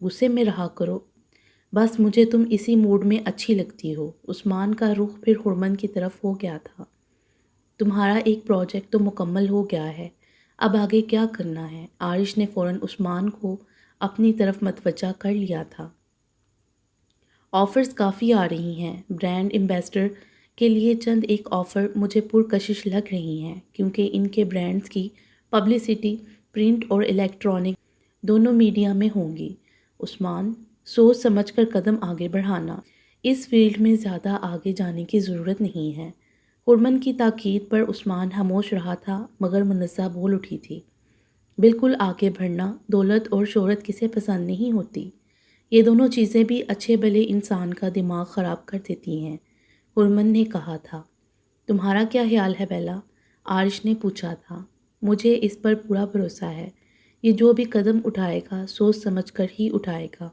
غصے میں رہا کرو، بس مجھے تم اسی موڈ میں اچھی لگتی ہو۔ عثمان کا رخ پھر حرمن کی طرف ہو گیا تھا۔ تمہارا ایک پروجیکٹ تو مکمل ہو گیا ہے، اب آگے کیا کرنا ہے؟ عارش نے فوراً عثمان کو اپنی طرف متوجہ کر لیا تھا۔ آفرز کافی آ رہی ہیں، برانڈ ایمبیسڈر کے لیے چند ایک آفر مجھے پرکشش لگ رہی ہیں، کیونکہ ان کے برانڈز کی پبلسٹی پرنٹ اور الیکٹرانک دونوں میڈیا میں ہوں گی۔ عثمان، سوچ سمجھ کر قدم آگے بڑھانا، اس فیلڈ میں زیادہ آگے جانے کی ضرورت نہیں ہے۔ حرمن کی تاکید پر عثمان خاموش رہا تھا، مگر منزہ بول اٹھی تھی۔ بالکل آگے بڑھنا، دولت اور شہرت کسے پسند نہیں ہوتی؟ یہ دونوں چیزیں بھی اچھے بھلے انسان کا دماغ خراب کر دیتی ہیں، حرمن نے کہا تھا۔ تمہارا کیا خیال ہے بیلا؟ عارش نے پوچھا تھا۔ مجھے اس پر پورا بھروسہ ہے، یہ جو بھی قدم اٹھائے گا سوچ سمجھ کر ہی اٹھائے گا،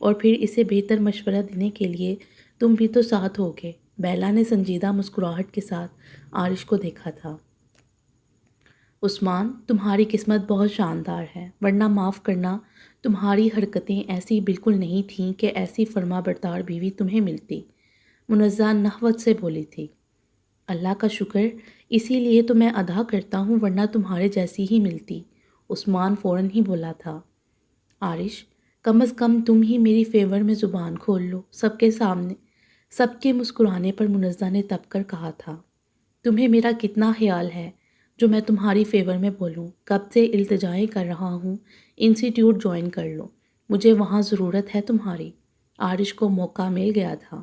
اور پھر اسے بہتر مشورہ دینے کے لیے تم بھی تو ساتھ ہوگے۔ بیلا نے سنجیدہ مسکراہٹ کے ساتھ عارش کو دیکھا تھا۔ عثمان، تمہاری قسمت بہت شاندار ہے، ورنہ معاف کرنا، تمہاری حرکتیں ایسی بالکل نہیں تھیں کہ ایسی فرما بردار بیوی تمہیں ملتی، منزہ نخوت سے بولی تھی۔ اللہ کا شکر، اسی لیے تو میں ادا کرتا ہوں، ورنہ تمہارے جیسی ہی ملتی، عثمان فوراً ہی بولا تھا۔ عارش، کم از کم تم ہی میری فیور میں زبان کھول لو، سب کے سامنے۔ سب کے مسکرانے پر منزہ نے تپ کر کہا تھا۔ تمہیں میرا کتنا خیال ہے جو میں تمہاری فیور میں بولوں؟ کب سے التجائیں کر رہا ہوں، انسٹیٹیوٹ جوائن کر لو، مجھے وہاں ضرورت ہے تمہاری۔ عارش کو موقع مل گیا تھا۔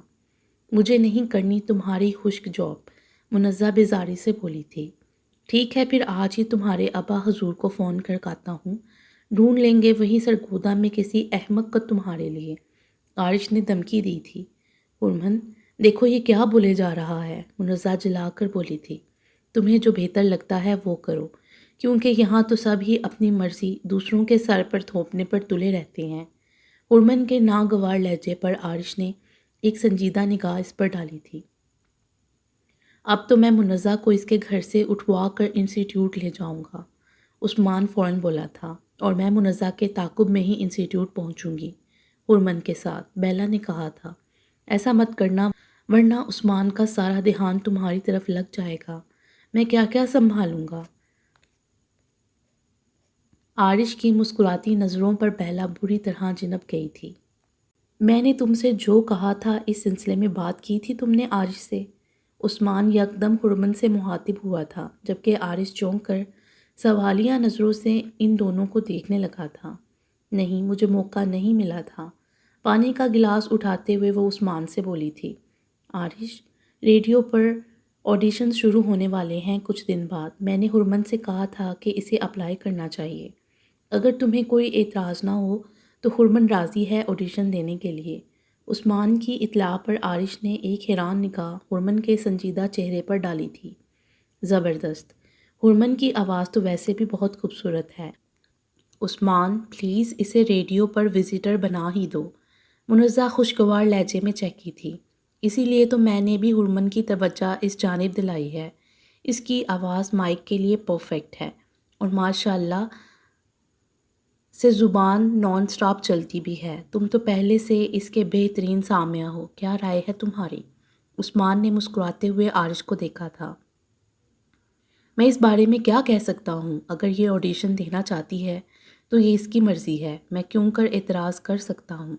مجھے نہیں کرنی تمہاری خشک جاب، منزہ بیزاری سے بولی تھی۔ ٹھیک ہے، پھر آج ہی تمہارے ابا حضور کو فون کر کہتا ہوں، ڈھونڈ لیں گے وہیں سرگودا میں کسی احمق کو تمہارے لیے، عارش نے دھمکی دی تھی۔ حرمن، دیکھو یہ کیا بولے جا رہا ہے، منزہ جلا کر بولی تھی۔ تمہیں جو بہتر لگتا ہے وہ کرو، کیونکہ یہاں تو سب ہی اپنی مرضی دوسروں کے سر پر تھوپنے پر تلے رہتے ہیں۔ حرمن کے ناگوار لہجے پر عارش نے ایک سنجیدہ نگاہ اس پر ڈالی تھی۔ اب تو میں منزہ کو اس کے گھر سے اٹھوا کر انسٹیٹیوٹ لے جاؤں گا، عثمان فوراً بولا تھا، اور میں منزہ کے تعاقب میں ہی انسٹیٹیوٹ پہنچوں گی، حرمن کے ساتھ، بیلا نے کہا تھا۔ ایسا مت کرنا، ورنہ عثمان کا سارا دھیان تمہاری طرف لگ جائے گا، میں کیا کیا سنبھالوں گا؟ عارش کی مسکراتی نظروں پر بیلا بری طرح جنپ گئی تھی۔ میں نے تم سے جو کہا تھا اس سلسلے میں بات کی تھی تم نے عارش سے؟ عثمان یکدم حرمن سے مخاطب ہوا تھا، جبکہ عارش چونک کر سوالیہ نظروں سے ان دونوں کو دیکھنے لگا تھا۔ نہیں، مجھے موقع نہیں ملا تھا، پانی کا گلاس اٹھاتے ہوئے وہ عثمان سے بولی تھی۔ عارش، ریڈیو پر آڈیشن شروع ہونے والے ہیں کچھ دن بعد، میں نے حرمن سے کہا تھا کہ اسے اپلائی کرنا چاہیے۔ اگر تمہیں کوئی اعتراض نہ ہو تو حرمن راضی ہے آڈیشن دینے کے لیے۔ عثمان کی اطلاع پر عارش نے ایک حیران نگاہ حرمن کے سنجیدہ چہرے پر ڈالی تھی۔ زبردست، حرمن کی آواز تو ویسے بھی بہت خوبصورت ہے۔ عثمان، پلیز اسے ریڈیو پر وزیٹر بنا ہی دو، منزہ خوشگوار لہجے میں چہکی تھی۔ اسی لیے تو میں نے بھی حرمن کی توجہ اس جانب دلائی ہے، اس کی آواز مائک کے لیے پرفیکٹ ہے، اور ماشاءاللہ سے زبان نان سٹاپ چلتی بھی ہے۔ تم تو پہلے سے اس کے بہترین سامعہ ہو، کیا رائے ہے تمہاری؟ عثمان نے مسکراتے ہوئے عارش کو دیکھا تھا۔ میں اس بارے میں کیا کہہ سکتا ہوں؟ اگر یہ آڈیشن دینا چاہتی ہے تو یہ اس کی مرضی ہے، میں کیوں کر اعتراض کر سکتا ہوں؟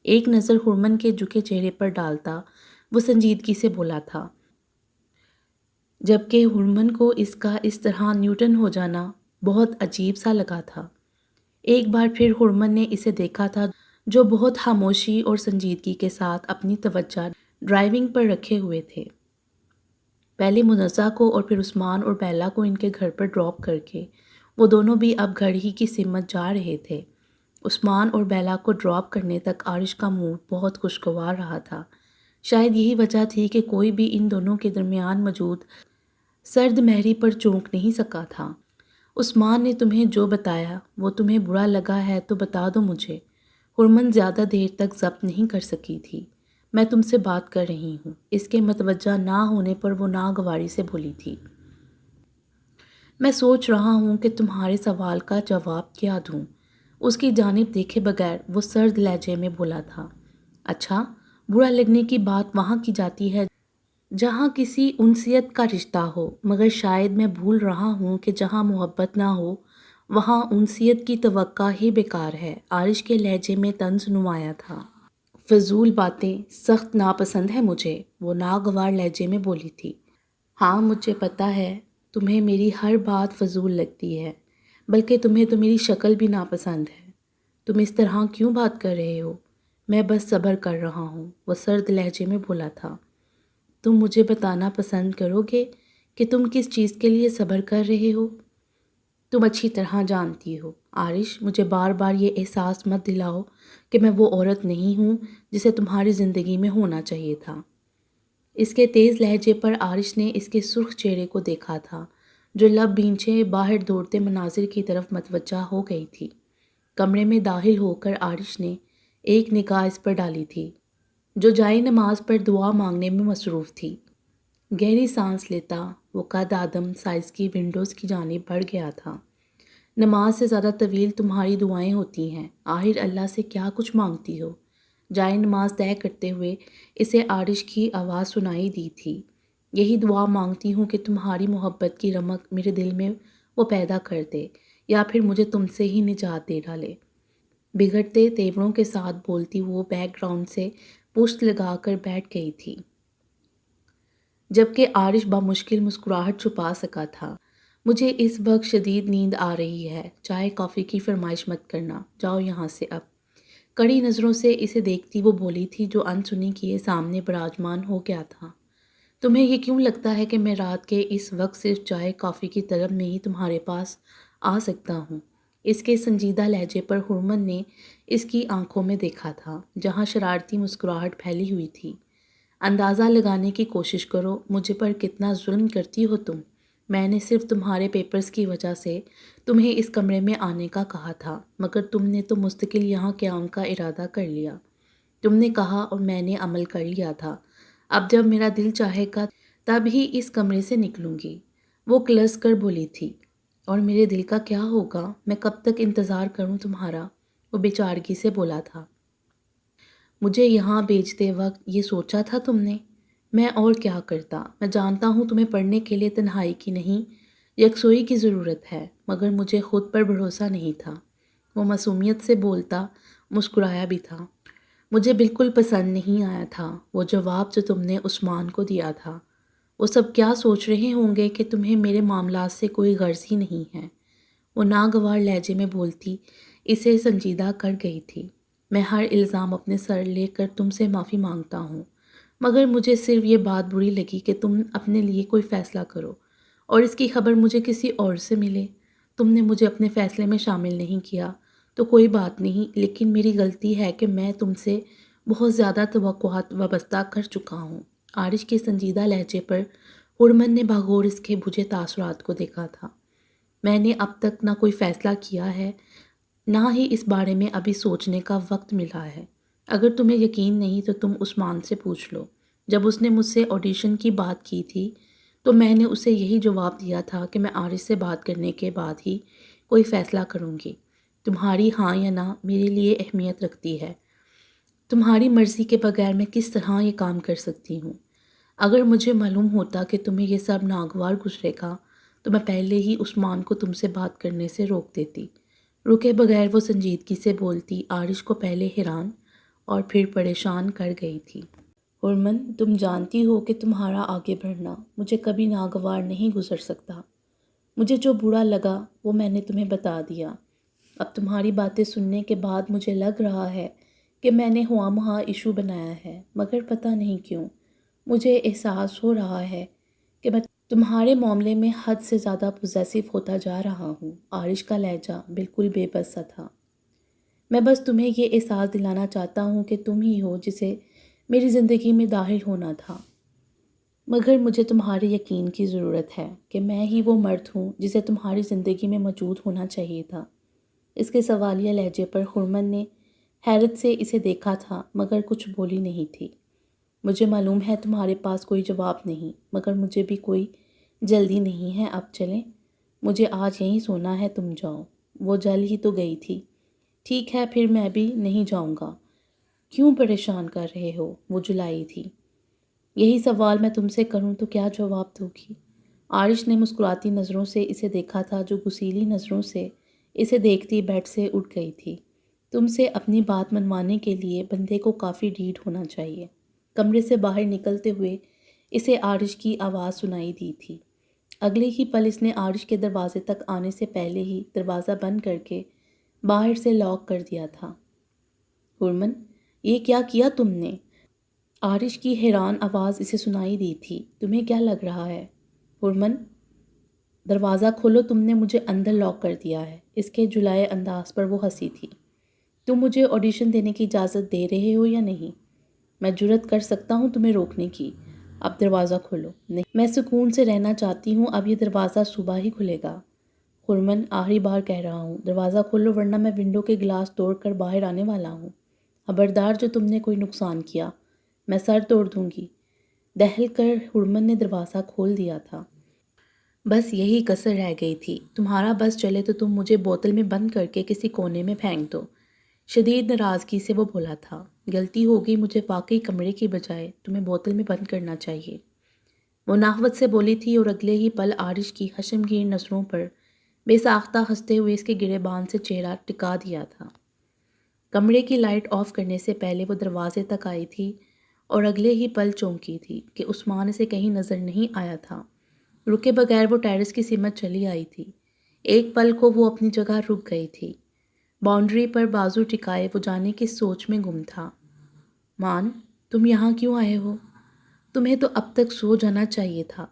ایک نظر حرمن کے جھکے چہرے پر ڈالتا وہ سنجیدگی سے بولا تھا، جبکہ حرمن کو اس کا اس طرح نیوٹن ہو جانا بہت عجیب سا لگا تھا۔ ایک بار پھر حرمن نے اسے دیکھا تھا جو بہت خاموشی اور سنجیدگی کے ساتھ اپنی توجہ ڈرائیونگ پر رکھے ہوئے تھے۔ پہلے منزہ کو اور پھر عثمان اور بیلا کو ان کے گھر پر ڈراپ کر کے وہ دونوں بھی اب گھر ہی کی سمت جا رہے تھے۔ عثمان اور بیلا کو ڈراپ کرنے تک عارش کا موڈ بہت خوشگوار رہا تھا۔ شاید یہی وجہ تھی کہ کوئی بھی ان دونوں کے درمیان موجود سرد مہری پر چونک نہیں سکا تھا۔ عثمان نے تمہیں جو بتایا وہ تمہیں برا لگا ہے تو بتا دو مجھے، حرمن زیادہ دیر تک ضبط نہیں کر سکی تھی۔ میں تم سے بات کر رہی ہوں، اس کے متوجہ نہ ہونے پر وہ ناگواری سے بولی تھی۔ میں سوچ رہا ہوں کہ تمہارے سوال کا جواب کیا دوں، اس کی جانب دیکھے بغیر وہ سرد لہجے میں بولا تھا، اچھا، برا لگنے کی بات وہاں کی جاتی ہے جہاں کسی انسیت کا رشتہ ہو، مگر شاید میں بھول رہا ہوں کہ جہاں محبت نہ ہو وہاں انسیت کی توقع ہی بیکار ہے۔ عارش کے لہجے میں طنز نمایاں تھا۔ فضول باتیں سخت ناپسند ہے مجھے، وہ ناگوار لہجے میں بولی تھی۔ ہاں مجھے پتہ ہے تمہیں میری ہر بات فضول لگتی ہے، بلکہ تمہیں تو میری شکل بھی ناپسند ہے۔ تم اس طرح کیوں بات کر رہے ہو؟ میں بس صبر کر رہا ہوں، وہ سرد لہجے میں بولا تھا۔ تم مجھے بتانا پسند کرو گے کہ تم کس چیز کے لیے صبر کر رہے ہو؟ تم اچھی طرح جانتی ہو عارش، مجھے بار بار یہ احساس مت دلاؤ کہ میں وہ عورت نہیں ہوں جسے تمہاری زندگی میں ہونا چاہیے تھا۔ اس کے تیز لہجے پر عارش نے اس کے سرخ چہرے کو دیکھا تھا جو لب بھینچے باہر دوڑتے مناظر کی طرف متوجہ ہو گئی تھی۔ کمرے میں داخل ہو کر عارش نے ایک نگاہ اس پر ڈالی تھی جو جائے نماز پر دعا مانگنے میں مصروف تھی۔ گہری سانس لیتا وہ قد آدم سائز کی ونڈوز کی جانب بڑھ گیا تھا۔ نماز سے زیادہ طویل تمہاری دعائیں ہوتی ہیں، آخر اللہ سے کیا کچھ مانگتی ہو؟ جائے نماز طے کرتے ہوئے اسے عارش کی آواز سنائی دی تھی۔ یہی دعا مانگتی ہوں کہ تمہاری محبت کی رمق میرے دل میں وہ پیدا کر دے یا پھر مجھے تم سے ہی نجات دے ڈالے۔ بگڑتے تیوروں کے ساتھ بولتی وہ بیک گراؤنڈ سے پشت لگا کر بیٹھ گئی تھی، جبکہ عارش بامشکل مسکراہٹ چھپا سکا تھا۔ مجھے اس وقت شدید نیند آ رہی ہے، چائے کافی کی فرمائش مت کرنا، جاؤ یہاں سے اب۔ کڑی نظروں سے اسے دیکھتی وہ بولی تھی جو انسنی کیے سامنے براجمان ہو گیا تھا۔ تمہیں یہ کیوں لگتا ہے کہ میں رات کے اس وقت صرف چائے کافی کی طلب میں ہی تمہارے پاس آ سکتا ہوں؟ اس کے سنجیدہ لہجے پر ہرمن نے اس کی آنکھوں میں دیکھا تھا جہاں شرارتی مسکراہٹ پھیلی ہوئی تھی۔ اندازہ لگانے کی کوشش کرو مجھے پر کتنا ظلم کرتی ہو تم۔ میں نے صرف تمہارے پیپرز کی وجہ سے تمہیں اس کمرے میں آنے کا کہا تھا، مگر تم نے تو مستقل یہاں قیام کا ارادہ کر لیا۔ تم نے کہا اور میں نے عمل کر لیا تھا۔ اب جب میرا دل چاہے گا تب ہی اس کمرے سے نکلوں گی، وہ کلس کر بولی تھی۔ اور میرے دل کا کیا ہوگا؟ میں کب تک انتظار کروں تمہارا؟ وہ بے چارگی سے بولا تھا۔ مجھے یہاں بھیجتے وقت یہ سوچا تھا تم نے؟ میں اور کیا کرتا؟ میں جانتا ہوں تمہیں پڑھنے کے لیے تنہائی کی نہیں، یکسوئی کی ضرورت ہے، مگر مجھے خود پر بھروسہ نہیں تھا۔ وہ معصومیت سے بولتا مسکرایا بھی تھا۔ مجھے بالکل پسند نہیں آیا تھا وہ جواب جو تم نے عثمان کو دیا تھا۔ وہ سب کیا سوچ رہے ہوں گے کہ تمہیں میرے معاملات سے کوئی غرض ہی نہیں ہے؟ وہ ناگوار لہجے میں بولتی اسے سنجیدہ کر گئی تھی۔ میں ہر الزام اپنے سر لے کر تم سے معافی مانگتا ہوں، مگر مجھے صرف یہ بات بری لگی کہ تم اپنے لیے کوئی فیصلہ کرو اور اس کی خبر مجھے کسی اور سے ملے۔ تم نے مجھے اپنے فیصلے میں شامل نہیں کیا تو کوئی بات نہیں، لیکن میری غلطی ہے کہ میں تم سے بہت زیادہ توقعات وابستہ کر چکا ہوں۔ عارش کے سنجیدہ لہجے پر ہرمن نے بغور اس کے بجھے تاثرات کو دیکھا تھا۔ میں نے اب تک نہ کوئی فیصلہ کیا ہے، نہ ہی اس بارے میں ابھی سوچنے کا وقت ملا ہے۔ اگر تمہیں یقین نہیں تو تم عثمان سے پوچھ لو۔ جب اس نے مجھ سے آڈیشن کی بات کی تھی تو میں نے اسے یہی جواب دیا تھا کہ میں عارش سے بات کرنے کے بعد ہی کوئی فیصلہ کروں گی۔ تمہاری ہاں یا نہ میرے لیے اہمیت رکھتی ہے۔ تمہاری مرضی کے بغیر میں کس طرح یہ کام کر سکتی ہوں؟ اگر مجھے معلوم ہوتا کہ تمہیں یہ سب ناگوار گزرے گا تو میں پہلے ہی عثمان کو تم سے بات کرنے سے روک دیتی۔ رکے بغیر وہ سنجیدگی سے بولتی عارش کو پہلے حیران اور پھر پریشان کر گئی تھی۔ ہرمن، تم جانتی ہو کہ تمہارا آگے بڑھنا مجھے کبھی ناگوار نہیں گزر سکتا۔ مجھے جو برا لگا وہ میں نے تمہیں بتا دیا۔ اب تمہاری باتیں سننے کے بعد مجھے لگ رہا ہے کہ میں نے خواہ مخواہ ایشو بنایا ہے، مگر پتہ نہیں کیوں مجھے احساس ہو رہا ہے کہ میں تمہارے معاملے میں حد سے زیادہ پوزیسو ہوتا جا رہا ہوں۔ عارش کا لہجہ بالکل بے بس سا تھا۔ میں بس تمہیں یہ احساس دلانا چاہتا ہوں کہ تم ہی ہو جسے میری زندگی میں داخل ہونا تھا، مگر مجھے تمہارے یقین کی ضرورت ہے کہ میں ہی وہ مرد ہوں جسے تمہاری زندگی میں موجود ہونا چاہیے تھا۔ اس کے سوالیہ لہجے پر ہرمن نے حیرت سے اسے دیکھا تھا مگر کچھ بولی نہیں تھی۔ مجھے معلوم ہے تمہارے پاس کوئی جواب نہیں، مگر مجھے بھی کوئی جلدی نہیں ہے، اب چلیں؟ مجھے آج یہیں سونا ہے، تم جاؤ۔ وہ جل ہی تو گئی تھی ٹھیک ہے پھر میں بھی نہیں جاؤں گا۔ کیوں پریشان کر رہے ہو؟ وہ جلائی تھی۔ یہی سوال میں تم سے کروں تو کیا جواب دو گی؟ عارش نے مسکراتی نظروں سے اسے دیکھا تھا، جو غصیلی نظروں سے اسے دیکھتی بیڈ سے اٹھ گئی تھی۔ تم سے اپنی بات منوانے کے لیے بندے کو کافی ڈیٹ ہونا چاہیے۔ کمرے سے باہر نکلتے ہوئے اسے عارش کی آواز سنائی دی تھی۔ اگلے ہی پل اس نے عارش کے دروازے تک آنے سے پہلے ہی دروازہ بند کر کے باہر سے لاک کر دیا تھا۔ حرمن، یہ کیا کیا تم نے؟ عارش کی حیران آواز اسے سنائی دی تھی۔ تمہیں کیا لگ رہا ہے؟ حرمن، دروازہ کھولو، تم نے مجھے اندر لاک کر دیا ہے۔ اس کے جلائے انداز پر وہ ہنسی تھی۔ تم مجھے آڈیشن دینے کی اجازت دے رہے ہو یا نہیں؟ میں جرأت کر سکتا ہوں تمہیں روکنے کی۔ اب دروازہ کھولو۔ نہیں، میں سکون سے رہنا چاہتی ہوں، اب یہ دروازہ صبح ہی کھلے گا۔ حرمن، آخری بار کہہ رہا ہوں، دروازہ کھولو ورنہ میں ونڈو کے گلاس توڑ کر باہر آنے والا ہوں۔ خبردار، جو تم نے کوئی نقصان کیا میں سر توڑ دوں گی۔ دہل کر حرمن نے دروازہ کھول دیا تھا۔ بس یہی کسر رہ گئی تھی، تمہارا بس چلے تو تم مجھے بوتل میں بند کر کے کسی کونے میں پھینک دو۔ شدید ناراضگی سے وہ بولا تھا۔ غلطی ہوگی، مجھے واقعی کمرے کی بجائے تمہیں بوتل میں بند کرنا چاہیے، وہ نحوت سے بولی تھی، اور اگلے ہی پل عارش کی خشمگین نظروں پر بے ساختہ ہنستے ہوئے اس کے گریبان سے چہرہ ٹکا دیا تھا۔ کمرے کی لائٹ آف کرنے سے پہلے وہ دروازے تک آئی تھی اور اگلے ہی پل چونکی تھی کہ عثمان اسے کہیں نظر نہیں آیا تھا۔ رکے بغیر وہ ٹیرس کی سمت چلی آئی تھی۔ ایک پل کو وہ اپنی جگہ رک گئی تھی۔ باؤنڈری پر بازو ٹکائے وہ جانے کی سوچ میں گم تھا۔ مان، تم یہاں کیوں آئے ہو؟ تمہیں تو اب تک سو جانا چاہیے تھا۔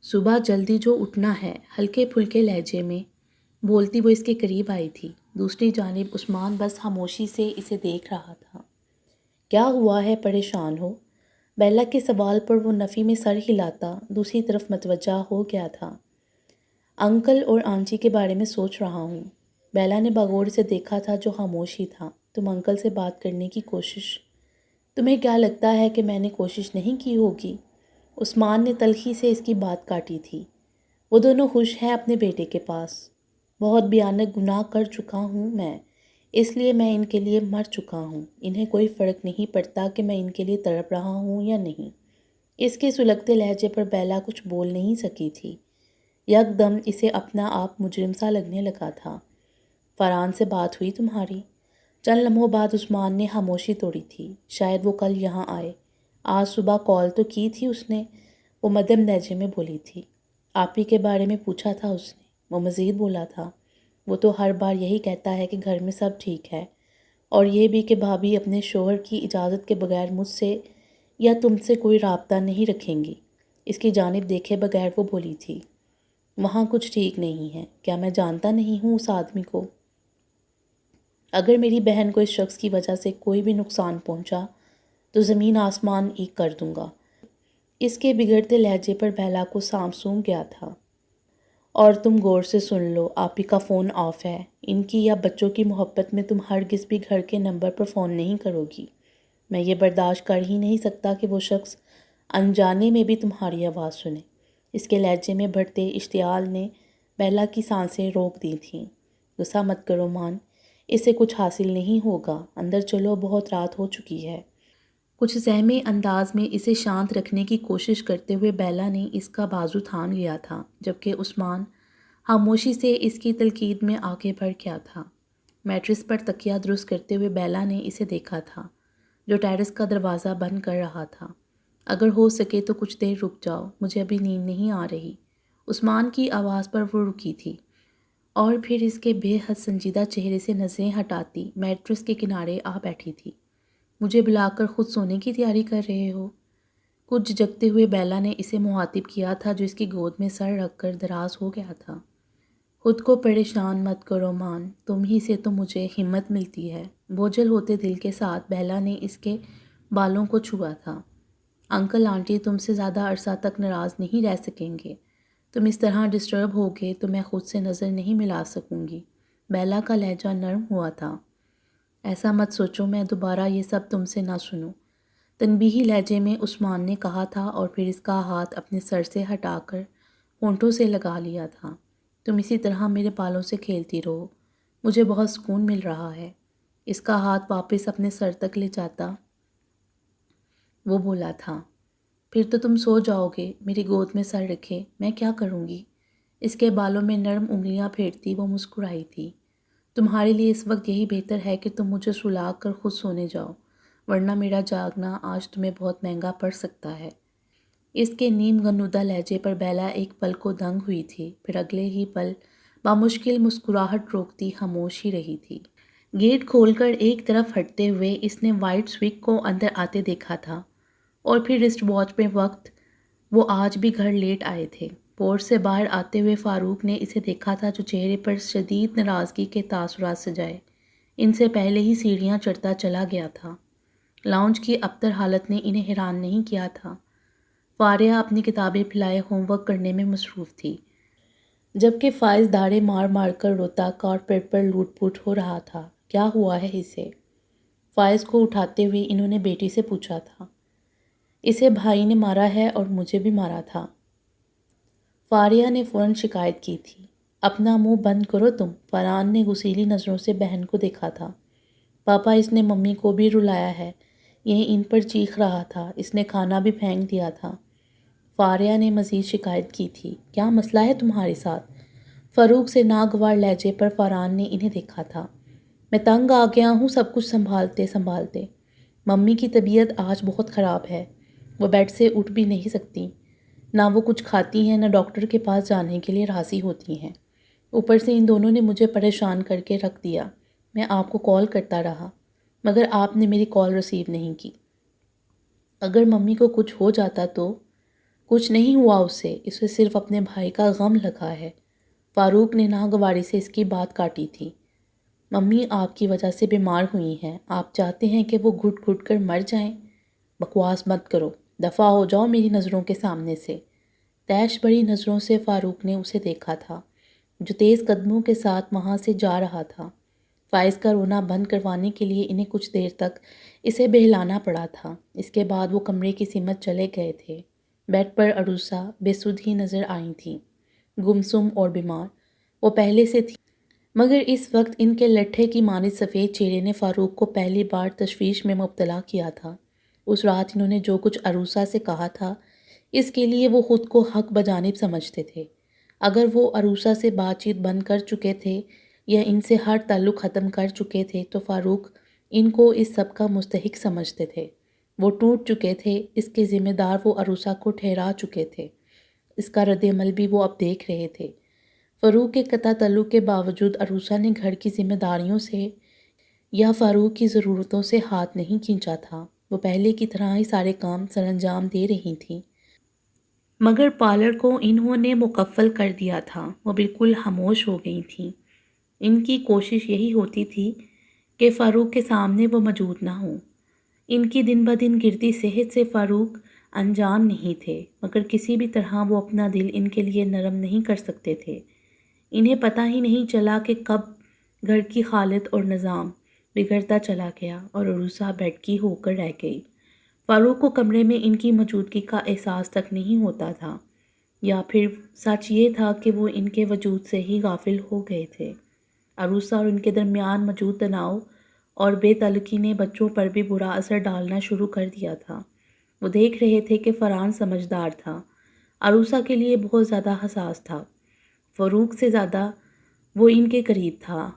صبح جلدی جو اٹھنا ہے، ہلکے پھلکے لہجے میں بولتی وہ اس کے قریب آئی تھی۔ دوسری جانب عثمان بس خاموشی سے اسے دیکھ رہا تھا۔ کیا ہوا ہے، پریشان ہو؟ بیلا کے سوال پر وہ نفی میں سر ہلاتا دوسری طرف متوجہ ہو گیا تھا۔ انکل اور آنٹی کے بارے میں سوچ رہا ہوں۔ بیلا نے باغور سے دیکھا تھا، جو خاموش ہی تھا۔ تم انکل سے بات کرنے کی کوشش، تمہیں کیا لگتا ہے کہ میں نے کوشش نہیں کی ہوگی؟ عثمان نے تلخی سے اس کی بات کاٹی تھی۔ وہ دونوں خوش ہیں اپنے بیٹے کے پاس۔ بہت بھیانک گناہ کر چکا ہوں میں، اس لیے میں ان کے لیے مر چکا ہوں۔ انہیں کوئی فرق نہیں پڑتا کہ میں ان کے لیے تڑپ رہا ہوں یا نہیں۔ اس کے سلگتے لہجے پر بیلا کچھ بول نہیں سکی تھی۔ یک دم اسے اپنا آپ مجرم سا لگنے لگا تھا۔ فرحان سے بات ہوئی تمہاری؟ چند لمحوں بعد عثمان نے خاموشی توڑی تھی۔ شاید وہ کل یہاں آئے۔ آج صبح کال تو کی تھی اس نے، وہ مدھم لہجے میں بولی تھی۔ آپ ہی کے بارے میں پوچھا تھا اس نے، وہ مزید بولا تھا۔ وہ تو ہر بار یہی کہتا ہے کہ گھر میں سب ٹھیک ہے، اور یہ بھی کہ بھابھی اپنے شوہر کی اجازت کے بغیر مجھ سے یا تم سے کوئی رابطہ نہیں رکھیں گی۔ اس کی جانب دیکھے بغیر وہ بولی تھی۔ وہاں کچھ ٹھیک نہیں ہے، کیا میں جانتا نہیں ہوں اس آدمی کو؟ اگر میری بہن کو اس شخص کی وجہ سے کوئی بھی نقصان پہنچا تو زمین آسمان ایک کر دوں گا۔ اس کے بگڑتے لہجے پر بیلا کو سانپ سونگھ گیا تھا۔ اور تم غور سے سن لو، آپ ہی کا فون آف ہے۔ ان کی یا بچوں کی محبت میں تم ہرگز بھی گھر کے نمبر پر فون نہیں کرو گی۔ میں یہ برداشت کر ہی نہیں سکتا کہ وہ شخص انجانے میں بھی تمہاری آواز سنے۔ اس کے لہجے میں بڑھتے اشتعال نے بیلا کی سانسیں روک دی تھیں۔ غصہ مت کرو مان، اس سے کچھ حاصل نہیں ہوگا، اندر چلو، بہت رات ہو چکی ہے۔ کچھ سہمے انداز میں اسے شانت رکھنے کی کوشش کرتے ہوئے بیلا نے اس کا بازو تھام لیا تھا، جبکہ عثمان خاموشی سے اس کی تلقین میں آگے بڑھ گیا تھا۔ میٹرس پر تکیہ درست کرتے ہوئے بیلا نے اسے دیکھا تھا، جو ٹیرس کا دروازہ بند کر رہا تھا۔ اگر ہو سکے تو کچھ دیر رک جاؤ، مجھے ابھی نیند نہیں آ رہی۔ عثمان کی آواز پر وہ رکی تھی، اور پھر اس کے بے حد سنجیدہ چہرے سے نظریں ہٹاتی میٹرس کے کنارے آ بیٹھی تھی۔ مجھے بلا کر خود سونے کی تیاری کر رہے ہو؟ کچھ جگتے ہوئے بیلا نے اسے مخاطب کیا تھا، جو اس کی گود میں سر رکھ کر دراز ہو گیا تھا۔ خود کو پریشان مت کرو مان، تم ہی سے تو مجھے ہمت ملتی ہے۔ بوجھل ہوتے دل کے ساتھ بیلا نے اس کے بالوں کو چھوا تھا۔ انکل آنٹی تم سے زیادہ عرصہ تک ناراض نہیں رہ سکیں گے۔ تم اس طرح ڈسٹرب ہوگے تو میں خود سے نظر نہیں ملا سکوں گی۔ بیلا کا لہجہ نرم ہوا تھا۔ ایسا مت سوچو میں دوبارہ یہ سب تم سے نہ سنوں، تنبیہی لہجے میں عثمان نے کہا تھا، اور پھر اس کا ہاتھ اپنے سر سے ہٹا کر ہونٹوں سے لگا لیا تھا۔ تم اسی طرح میرے بالوں سے کھیلتی رہو، مجھے بہت سکون مل رہا ہے۔ اس کا ہاتھ واپس اپنے سر تک لے جاتا وہ بولا تھا، پھر تو تم سو جاؤ گے، میری گود میں سر رکھے، میں کیا کروں گی؟ اس کے بالوں میں نرم انگلیاں پھیرتی وہ مسکرائی تھی۔ تمہارے لیے اس وقت یہی بہتر ہے کہ تم مجھے سلا کر خود سونے جاؤ، ورنہ میرا جاگنا آج تمہیں بہت مہنگا پڑ سکتا ہے۔ اس کے نیم غنودہ لہجے پر بیلا ایک پل کو دنگ ہوئی تھی، پھر اگلے ہی پل بامشکل مسکراہٹ روکتی خاموش ہی رہی تھی۔ گیٹ کھول کر ایک طرف ہٹتے ہوئے اس نے وائٹ سویگ کو اندر آتے دیکھا تھا، اور پھر رسٹ واچ میں وقت وہ آج بھی گھر لیٹ آئے تھے۔ پورٹ سے باہر آتے ہوئے فاروق نے اسے دیکھا تھا جو چہرے پر شدید ناراضگی کے تاثرات سجائے ان سے پہلے ہی سیڑھیاں چڑھتا چلا گیا تھا۔ لاؤنج کی ابتر حالت نے انہیں حیران نہیں کیا تھا۔ فاریہ اپنی کتابیں پھیلائے ہوم ورک کرنے میں مصروف تھی، جبکہ فائز داڑے مار مار کر روتا کارپیٹ پر لوٹ پوٹ ہو رہا تھا۔ کیا ہوا ہے اسے؟ فائز کو اٹھاتے ہوئے انہوں نے بیٹی سے پوچھا تھا۔ اسے بھائی نے مارا ہے اور مجھے بھی مارا تھا، فاریہ نے فوراً شکایت کی تھی۔ اپنا منہ بند کرو تم، فرحان نے غصیلی نظروں سے بہن کو دیکھا تھا۔ پاپا اس نے ممی کو بھی رلایا ہے، یہ ان پر چیخ رہا تھا، اس نے کھانا بھی پھینک دیا تھا، فاریہ نے مزید شکایت کی تھی۔ کیا مسئلہ ہے تمہارے ساتھ؟ فاروق سے ناگوار لہجے پر فرحان نے انہیں دیکھا تھا۔ میں تنگ آ گیا ہوں سب کچھ سنبھالتے سنبھالتے، ممی کی طبیعت آج بہت خراب ہے، وہ بیڈ سے اٹھ بھی نہیں سکتی، نہ وہ کچھ کھاتی ہیں نہ ڈاکٹر کے پاس جانے کے لیے راضی ہوتی ہیں، اوپر سے ان دونوں نے مجھے پریشان کر کے رکھ دیا۔ میں آپ کو کال کرتا رہا مگر آپ نے میری کال ریسیو نہیں کی۔ اگر ممی کو کچھ ہو جاتا تو؟ کچھ نہیں ہوا اسے صرف اپنے بھائی کا غم لگا ہے، فاروق نے ناگواری سے اس کی بات کاٹی تھی۔ ممی آپ کی وجہ سے بیمار ہوئی ہیں، آپ چاہتے ہیں کہ وہ گھٹ گھٹ کر مر جائیں؟ بکواس مت کرو، دفع ہو جاؤ میری نظروں کے سامنے سے۔ تیش بڑی نظروں سے فاروق نے اسے دیکھا تھا جو تیز قدموں کے ساتھ وہاں سے جا رہا تھا۔ فائز کا رونا بند کروانے کے لیے انہیں کچھ دیر تک اسے بہلانا پڑا تھا، اس کے بعد وہ کمرے کی سمت چلے گئے تھے۔ بیڈ پر عروسہ بے سدھ ہی نظر آئی تھیں، گمسم اور بیمار وہ پہلے سے تھی، مگر اس وقت ان کے لٹھے کی مانند سفید چہرے نے فاروق کو پہلی بار تشویش میں مبتلا کیا تھا۔ اس رات انہوں نے جو کچھ عروسہ سے کہا تھا اس کے لیے وہ خود کو حق بجانب سمجھتے تھے۔ اگر وہ عروسہ سے بات چیت بند کر چکے تھے یا ان سے ہر تعلق ختم کر چکے تھے تو فاروق ان کو اس سب کا مستحق سمجھتے تھے۔ وہ ٹوٹ چکے تھے، اس کے ذمہ دار وہ عروسہ کو ٹھہرا چکے تھے، اس کا رد عمل بھی وہ اب دیکھ رہے تھے۔ فاروق کے قطع تعلق کے باوجود عروسہ نے گھر کی ذمہ داریوں سے یا فاروق کی ضرورتوں سے ہاتھ نہیں کھینچا تھا، وہ پہلے کی طرح ہی سارے کام سر انجام دے رہی تھیں، مگر پارلر کو انہوں نے مکفل کر دیا تھا، وہ بالکل خاموش ہو گئی تھیں۔ ان کی کوشش یہی ہوتی تھی کہ فاروق کے سامنے وہ موجود نہ ہوں۔ ان کی دن بدن گرتی صحت سے فاروق انجان نہیں تھے، مگر کسی بھی طرح وہ اپنا دل ان کے لیے نرم نہیں کر سکتے تھے۔ انہیں پتہ ہی نہیں چلا کہ کب گھر کی حالت اور نظام بگڑتا چلا گیا اور عروسہ بیڈ کی ہو کر رہ گئی۔ فاروق کو کمرے میں ان کی موجودگی کا احساس تک نہیں ہوتا تھا، یا پھر سچ یہ تھا کہ وہ ان کے وجود سے ہی غافل ہو گئے تھے۔ عروسہ اور ان کے درمیان موجود تناؤ اور بے تعلقی نے بچوں پر بھی برا اثر ڈالنا شروع کر دیا تھا۔ وہ دیکھ رہے تھے کہ فرحان سمجھدار تھا، عروسہ کے لیے بہت زیادہ حساس تھا، فاروق سے زیادہ وہ ان کے قریب تھا۔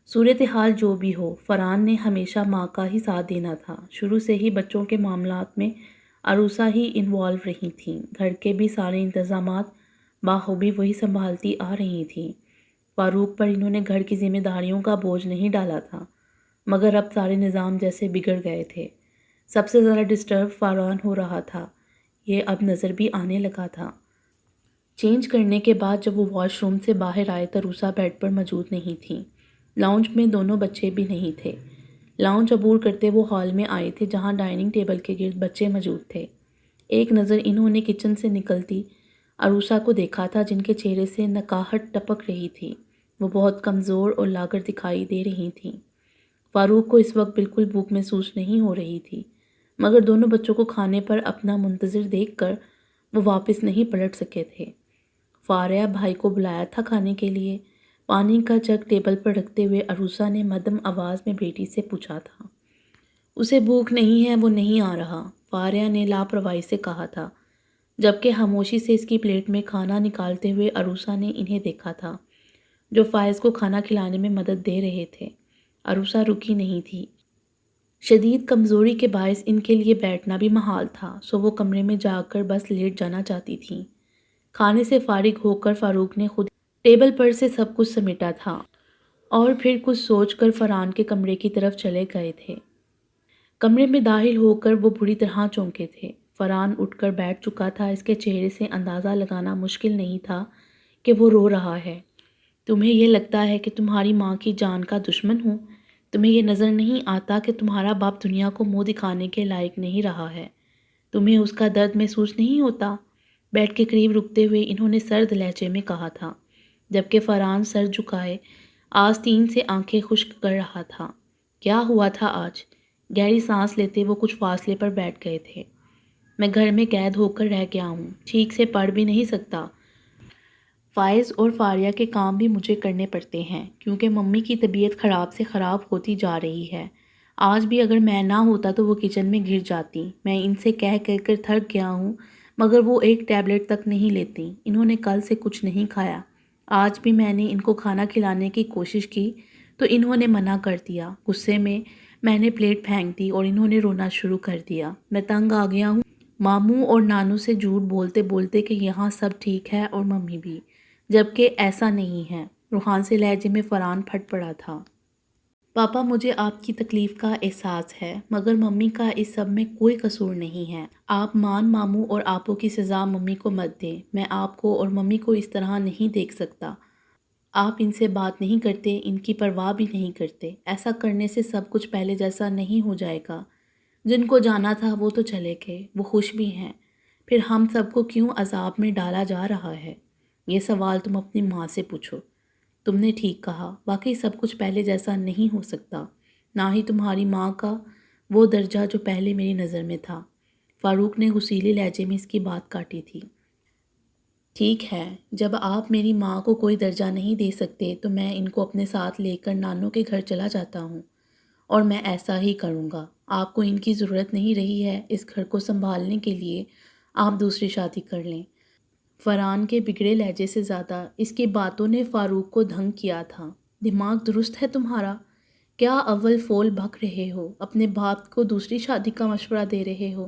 صورتحال جو بھی ہو، فرحان نے ہمیشہ ماں کا ہی ساتھ دینا تھا۔ شروع سے ہی بچوں کے معاملات میں عروسہ ہی انوالو رہی تھیں، گھر کے بھی سارے انتظامات بخوبی وہی سنبھالتی آ رہی تھیں۔ فاروق پر انہوں نے گھر کی ذمہ داریوں کا بوجھ نہیں ڈالا تھا، مگر اب سارے نظام جیسے بگڑ گئے تھے۔ سب سے زیادہ ڈسٹرب فرحان ہو رہا تھا، یہ اب نظر بھی آنے لگا تھا۔ چینج کرنے کے بعد جب وہ واش روم سے باہر آئے تو عروسہ بیڈ پر موجود نہیں تھیں، لاؤنج میں دونوں بچے بھی نہیں تھے۔ لاؤنج عبور کرتے وہ ہال میں آئے تھے جہاں ڈائننگ ٹیبل کے گرد بچے موجود تھے۔ ایک نظر انہوں نے کچن سے نکلتی عروسہ کو دیکھا تھا جن کے چہرے سے نکاہٹ ٹپک رہی تھی، وہ بہت کمزور اور لاغر دکھائی دے رہی تھیں۔ فاروق کو اس وقت بالکل بھوک محسوس نہیں ہو رہی تھی، مگر دونوں بچوں کو کھانے پر اپنا منتظر دیکھ کر وہ واپس نہیں پلٹ سکے تھے۔ فاریہ بھائی کو بلایا تھا کھانے کے لیے، پانی کا جگ ٹیبل پر رکھتے ہوئے عروسہ نے مدھم آواز میں بیٹی سے پوچھا تھا۔ اسے بھوک نہیں ہے، وہ نہیں آ رہا، فاریہ نے لاپرواہی سے کہا تھا، جبکہ خاموشی سے اس کی پلیٹ میں کھانا نکالتے ہوئے عروسہ نے انہیں دیکھا تھا جو فائز کو کھانا کھلانے میں مدد دے رہے تھے۔ عروسہ رکی نہیں تھی۔ شدید کمزوری کے باعث ان کے لیے بیٹھنا بھی محال تھا، سو وہ کمرے میں جا کر بس لیٹ جانا چاہتی تھیں۔ کھانے سے فارغ ہو کر فاروق نے خود ٹیبل پر سے سب کچھ سمیٹا تھا اور پھر کچھ سوچ کر فرحان کے کمرے کی طرف چلے گئے تھے۔ کمرے میں داخل ہو کر وہ بری طرح چونکے تھے۔ فرحان اٹھ کر بیٹھ چکا تھا، اس کے چہرے سے اندازہ لگانا مشکل نہیں تھا کہ وہ رو رہا ہے۔ تمہیں یہ لگتا ہے کہ تمہاری ماں کی جان کا دشمن ہوں؟ تمہیں یہ نظر نہیں آتا کہ تمہارا باپ دنیا کو منہ دکھانے کے لائق نہیں رہا ہے؟ تمہیں اس کا درد محسوس نہیں ہوتا؟ بیڈ کے قریب رکتے ہوئے انہوں نے سرد لہجے میں کہا تھا، جبکہ فرحان سر جھکائے آستین سے آنکھیں خشک کر رہا تھا۔ کیا ہوا تھا آج؟ گہری سانس لیتے وہ کچھ فاصلے پر بیٹھ گئے تھے۔ میں گھر میں قید ہو کر رہ گیا ہوں، ٹھیک سے پڑھ بھی نہیں سکتا۔ فائز اور فاریہ کے کام بھی مجھے کرنے پڑتے ہیں کیونکہ ممی کی طبیعت خراب سے خراب ہوتی جا رہی ہے۔ آج بھی اگر میں نہ ہوتا تو وہ کچن میں گر جاتی۔ میں ان سے کہہ کر تھک گیا ہوں مگر وہ ایک ٹیبلٹ تک نہیں لیتی۔ انہوں نے کل سے کچھ نہیں کھایا۔ آج بھی میں نے ان کو کھانا کھلانے کی کوشش کی تو انہوں نے منع کر دیا۔ غصے میں نے پلیٹ پھینک دی اور انہوں نے رونا شروع کر دیا۔ میں تنگ آ گیا ہوں ماموں اور نانو سے جھوٹ بولتے بولتے کہ یہاں سب ٹھیک ہے اور ممی بھی، جبکہ ایسا نہیں ہے۔ روحان سے لہجے میں فرحان پھٹ پڑا تھا۔ پاپا، مجھے آپ کی تکلیف کا احساس ہے مگر ممی کا اس سب میں کوئی قصور نہیں ہے۔ آپ ماموں اور آپوں کی سزا ممی کو مت دیں۔ میں آپ کو اور ممی کو اس طرح نہیں دیکھ سکتا۔ آپ ان سے بات نہیں کرتے، ان کی پرواہ بھی نہیں کرتے۔ ایسا کرنے سے سب کچھ پہلے جیسا نہیں ہو جائے گا۔ جن کو جانا تھا وہ تو چلے گئے، وہ خوش بھی ہیں۔ پھر ہم سب کو کیوں عذاب میں ڈالا جا رہا ہے؟ یہ سوال تم اپنی ماں سے پوچھو۔ تم نے ٹھیک کہا، واقعی سب کچھ پہلے جیسا نہیں ہو سکتا، نہ ہی تمہاری ماں کا وہ درجہ جو پہلے میری نظر میں تھا۔ فاروق نے غصیلے لہجے میں اس کی بات کاٹی تھی۔ ٹھیک ہے، جب آپ میری ماں کو کوئی درجہ نہیں دے سکتے تو میں ان کو اپنے ساتھ لے کر نانوں کے گھر چلا جاتا ہوں، اور میں ایسا ہی کروں گا۔ آپ کو ان کی ضرورت نہیں رہی ہے، اس گھر کو سنبھالنے کے لیے آپ دوسری شادی کر لیں۔ فرحان کے بگڑے لہجے سے زیادہ اس کی باتوں نے فاروق کو دھنگ کیا تھا۔ دماغ درست ہے تمہارا؟ کیا اول فول بک رہے ہو؟ اپنے باپ کو دوسری شادی کا مشورہ دے رہے ہو؟